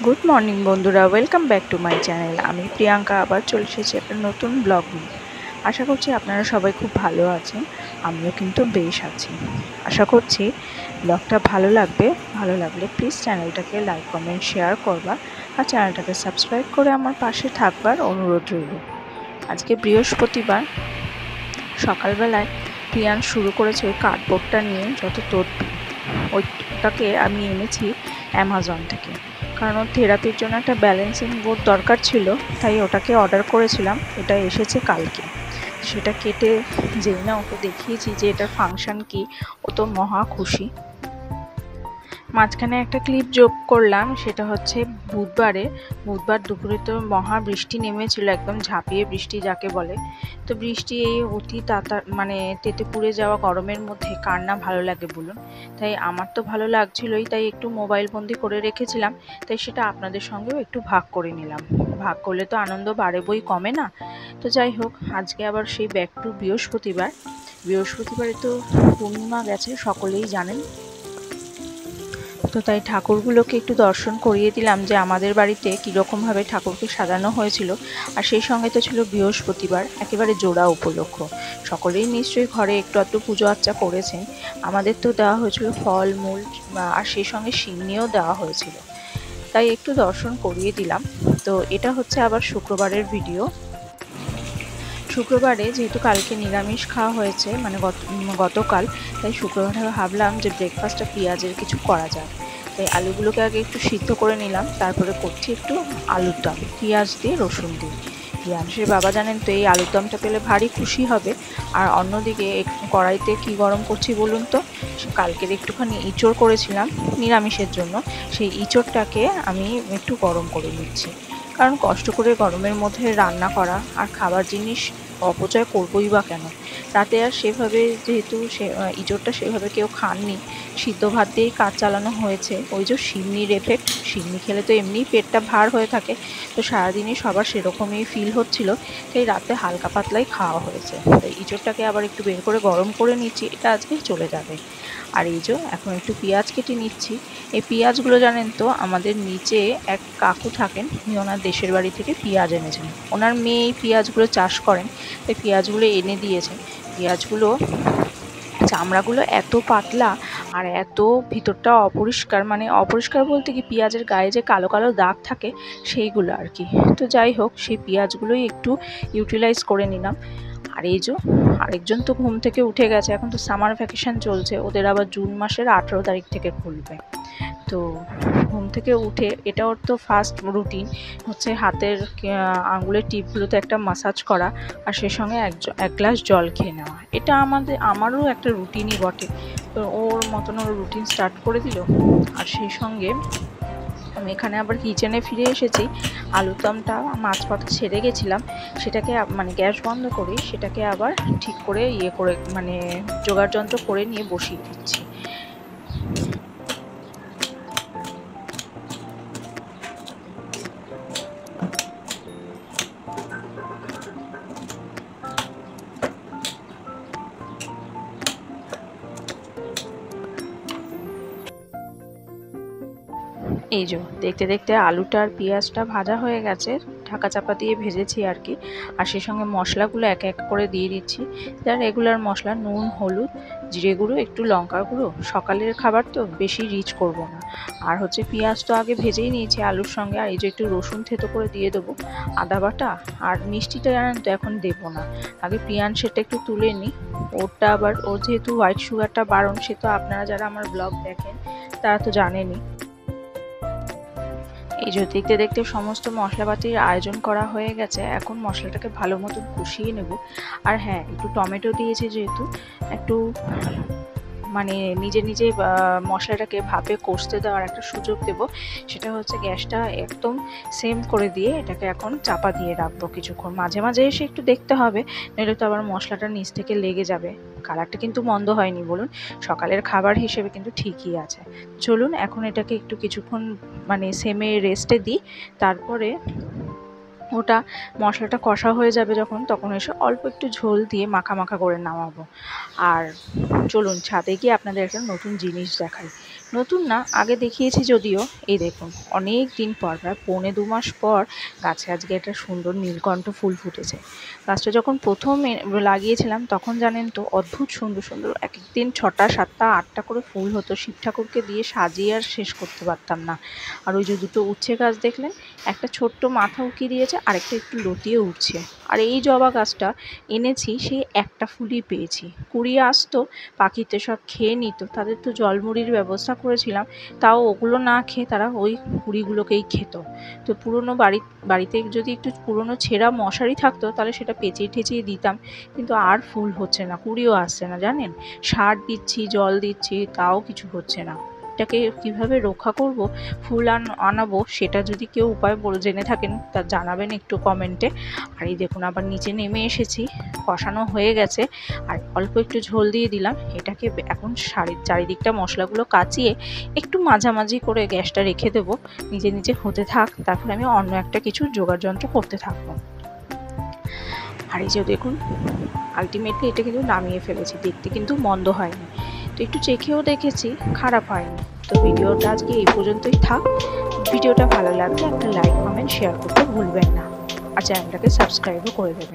Good morning বন্ধুরা, welcome back to my channel. আমি প্রিয়াঙ্কা আবার চলে এসেছি একটা নতুন ব্লগ নিয়ে। আশা করছি আপনারা সবাই খুব ভালো আছেন, আমিও কিন্তু বেশ আছি। আশা করছি ব্লগটা ভালো লাগবে। ভালো লাগলে প্লিজ চ্যানেলটাকে লাইক কমেন্ট শেয়ার করবা আর চ্যানেলটাকে সাবস্ক্রাইব করে আমার পাশে থাকবার অনুরোধ রইল। আজকে বৃহস্পতিবার, সকালবেলায় প্রিয়ান শুরু করেছে ওই কার্ডবোর্ডটা নিয়ে যত তদবির। ওইটাকে আমি এনেছি অ্যামাজন থেকে, কারণ ওর থেরাপির জন্য একটা ব্যালেন্সিং বোর্ড দরকার ছিল, তাই ওটাকে অর্ডার করেছিলাম। এটা এসেছে কালকে। সেটা কেটে যেই না ওকে দেখিয়েছি যে এটার ফাংশন কি, ও তো মহা খুশি। মাঝখানে একটা ক্লিপ যোগ করলাম, সেটা হচ্ছে বুধবার দুপুরে তো মহা বৃষ্টি নেমেছিল, একদম ঝাঁপিয়ে বৃষ্টি যাকে বলে। তো বৃষ্টি এই অতি তেতে পুড়ে যাওয়া গরমের মধ্যে কার না ভালো লাগে বলুন। তাই আমার তো ভালো লাগছিলই, তাই একটু মোবাইল বন্দি করে রেখেছিলাম। তাই সেটা আপনাদের সঙ্গেও একটু ভাগ করে নিলাম। ভাগ করলে তো আনন্দ বাড়ে বই কমে না। তো যাই হোক, আজকে আবার সেই ব্যাক টু বৃহস্পতিবারে তো পূর্ণিমা গেছে, সকলেই জানেন। তো তাই ঠাকুরগুলোকে একটু দর্শন করিয়ে দিলাম যে আমাদের বাড়িতে কীরকমভাবে ঠাকুরকে সাজানো হয়েছিল। আর সেই সঙ্গে তো ছিল বৃহস্পতিবার, একেবারে জোড়া উপলক্ষ। সকলেই নিশ্চয়ই ঘরে একটু আধটু পুজো আর্চা করেছেন। আমাদের তো দেওয়া হয়েছিল ফল মূল, আর সেই সঙ্গে সিন্নিও দেওয়া হয়েছিল। তাই একটু দর্শন করিয়ে দিলাম। তো এটা হচ্ছে আবার শুক্রবারের ভিডিও। শুক্রবারে যেহেতু কালকে নিরামিষ খাওয়া হয়েছে, গতকাল, তাই শুক্রবারে ভাবলাম যে ব্রেকফাস্টটা পেঁয়াজের কিছু করা যায়। তাই আলুগুলোকে আগে একটু সিদ্ধ করে নিলাম, তারপরে করছি একটু আলুর দম পেঁয়াজ দিয়ে রসুন দিয়ে। প্রিয়াংশের বাবা জানেন তো এই আলুর দমটা পেলে ভারী খুশি হবে। আর অন্যদিকে কড়াইতে কি গরম করছি বলুন তো, কালকের একটুখানি ইঁচড় করেছিলাম নিরামিষের জন্য, সেই ইঁচড়টাকে আমি একটু গরম করে নিচ্ছি। কারণ কষ্ট করে গরমের মধ্যে রান্না করা আর খাবার জিনিস অপচয় করবই বা কেন। রাতে আর সেভাবে যেহেতু ইঁচড়টা সেভাবে কেউ খাননি, সিদ্ধ ভাত দিয়েই কাজ চালানো হয়েছে। ওই যে সিন্নির এফেক্ট, সিন্নি খেলে তো এমনিই পেটটা ভার হয়ে থাকে, তো সারাদিনই সবার সেরকমই ফিল হচ্ছিল। তাই রাতে হালকা পাতলাই খাওয়া হয়েছে। তাই ইঁচড়টাকে আবার একটু বের করে গরম করে নিচ্ছি, এটা আজকে চলে যাবে। আর এই যে এখন একটু পেঁয়াজ কেটে নিচ্ছি। এই পেঁয়াজগুলো জানেন তো, আমাদের নিচে এক কাকু থাকেন, উনি ওনার দেশের বাড়ি থেকে পেঁয়াজ এনেছেন। ওনার মেয়ে এই পেঁয়াজগুলো চাষ করেন, তাই পেঁয়াজগুলো এনে দিয়েছেন। পেঁয়াজগুলো চামড়াগুলো এত পাতলা আর এত ভিতরটা অপরিষ্কার, অপরিষ্কার বলতে কি, পেঁয়াজের গায়ে যে কালো কালো দাগ থাকে সেইগুলো আর কি। তো যাই হোক, সেই পেঁয়াজগুলোই একটু ইউটিলাইজ করে নিলাম। আর এই যে আরেকজন তো ঘুম থেকে উঠে গেছে, এখন তো সামার ভ্যাকেশন চলছে, ওদের আবার জুন মাসের 18 তারিখ থেকে খুলবে। তো ঘুম থেকে উঠে এটা ওর তো ফার্স্ট রুটিন হচ্ছে হাতের আঙুলের টিপগুলোতে একটা মাসাজ করা, আর সেই সঙ্গে এক গ্লাস জল খেয়ে নেওয়া। এটা আমারও একটা রুটিনই বটে। তো ওর মতন ওর রুটিন স্টার্ট করে দিল। আর সেই সঙ্গে আমি এখানে আবার কিচেনে ফিরে এসেছি। আলুর দমটা মাছ পাতা ছেড়ে গেছিলাম, সেটাকে গ্যাস বন্ধ করে সেটাকে আবার ঠিক করে জোগাড় যন্ত্র করে নিয়ে বসিয়ে দিচ্ছি। এই যে দেখতে দেখতে আলুটা আর পেঁয়াজটা ভাজা হয়ে গেছে, ঢাকা চাপা দিয়ে ভেজেছি আর কি। আর সেই সঙ্গে মশলাগুলো এক এক করে দিয়ে দিচ্ছি। যার রেগুলার মশলা, নুন, হলুদ, জিরে গুঁড়ো, একটু লঙ্কার গুঁড়ো। সকালের খাবার তো বেশি রিচ করব না। আর হচ্ছে পেঁয়াজ তো আগে ভেজেই নিয়েছি আলুর সঙ্গে, আর এই যে একটু রসুন থেতো করে দিয়ে দেবো, আদা বাটা। আর মিষ্টিটা জানেন তো এখন দেবো না, আগে সেটা একটু তুলে নিই। ওরটা আবার, ওর যেহেতু হোয়াইট সুগারটা বারণ, সে তো আপনারা যারা আমার ব্লগ দেখেন তারা তো জানেনই। এই যে দেখতে দেখতে সমস্ত মশলাপাতির আয়োজন করা হয়ে গেছে। এখন মশলাটাকে ভালো মতন কষিয়ে নেব। আর হ্যাঁ, একটু টমেটো দিয়েছি যেহেতু, একটু নিজে নিজে মশলাটাকে ভাপে কষতে দেওয়ার একটা সুযোগ দেব। সেটা হচ্ছে গ্যাসটা একদম সেম করে দিয়ে এটাকে এখন চাপা দিয়ে রাখবো কিছুক্ষণ। মাঝে মাঝে এসে একটু দেখতে হবে, নইলে তো আবার মশলাটা নিচ থেকে লেগে যাবে। কালারটা কিন্তু মন্দ হয়নি বলুন, সকালের খাবার হিসেবে কিন্তু ঠিকই আছে। চলুন এখন এটাকে একটু কিছুক্ষণ সেমে রেস্টে দিই, তারপরে ওটা মশলাটা কষা হয়ে যাবে যখন, তখন এসে অল্প একটু ঝোল দিয়ে মাখা মাখা করে নামাবো। আর চলুন ছাদে গিয়ে আপনাদের একটা নতুন জিনিস দেখাই। নতুন না, আগে দেখিয়েছি যদিও। এই দেখুন, অনেক দিন পর, প্রায় 1.25 মাস পর গাছে আজকে একটা সুন্দর নীলকণ্ঠ ফুল ফুটেছে। গাছটা যখন প্রথম লাগিয়েছিলাম তখন জানেন তো অদ্ভুত সুন্দর সুন্দর এক একদিন 6টা 7টা 8টা করে ফুল হতো। শিব ঠাকুরকে দিয়ে সাজিয়ে আর শেষ করতে পারতাম না। আর ওই যে দুটো উচ্ছে গাছ দেখলেন, একটা ছোট্ট মাথা উঁকিয়ে দিয়েছে, আরেকটা একটু লতিয়ে উঠছে। আর এই জবা গাছটা এনেছি, সেই একটা ফুলই পেয়েছি। কুড়িয়ে আসতো, পাখিতে সব খেয়ে নিত। তাদের তো জলমুড়ির ব্যবস্থা করেছিলাম, তাও ওগুলো না খেয়ে তারা ওই কুড়িগুলোকেই খেত। তো পুরনো বাড়িতে যদি একটু পুরনো ছেঁড়া মশারি থাকতো তাহলে সেটা পেঁচিয়ে ঠেচিয়ে দিতাম, কিন্তু আর ফুল হচ্ছে না, কুড়িও আসছে না জানেন। সার দিচ্ছি, জল দিচ্ছি, তাও কিছু হচ্ছে না। এটাকে কিভাবে রক্ষা করব, ফুল আনাবো, সেটা যদি কেউ উপায় জেনে থাকেন তা জানাবেন একটু কমেন্টে। আর এই দেখুন আবার নিচে নেমে এসেছি, কষানো হয়ে গেছে, আর অল্প একটু ঝোল দিয়ে দিলাম। এটাকে এখন চারিদিকটা মশলাগুলো কাচিয়ে একটু মাঝামাঝি করে গ্যাসটা রেখে দেবো, নিজে নিজে হতে থাক। তারপরে আমি অন্য একটা কিছু জোগাড় যন্ত্র করতে থাকবো। আর এই যে দেখুন, আলটিমেটলি এটা কিন্তু নামিয়ে ফেলেছি, দেখতে কিন্তু মন্দ হয়নি। তো একটু চেখেও দেখেছি, খারাপ হয়নি। তো ভিডিওটা আজকে এই পর্যন্তই থাক। ভিডিওটা ভালো লাগলে একটা লাইক, কমেন্ট, শেয়ার করতে ভুলবেন না। আর চ্যানেলটাকে সাবস্ক্রাইবও করে দেবেন।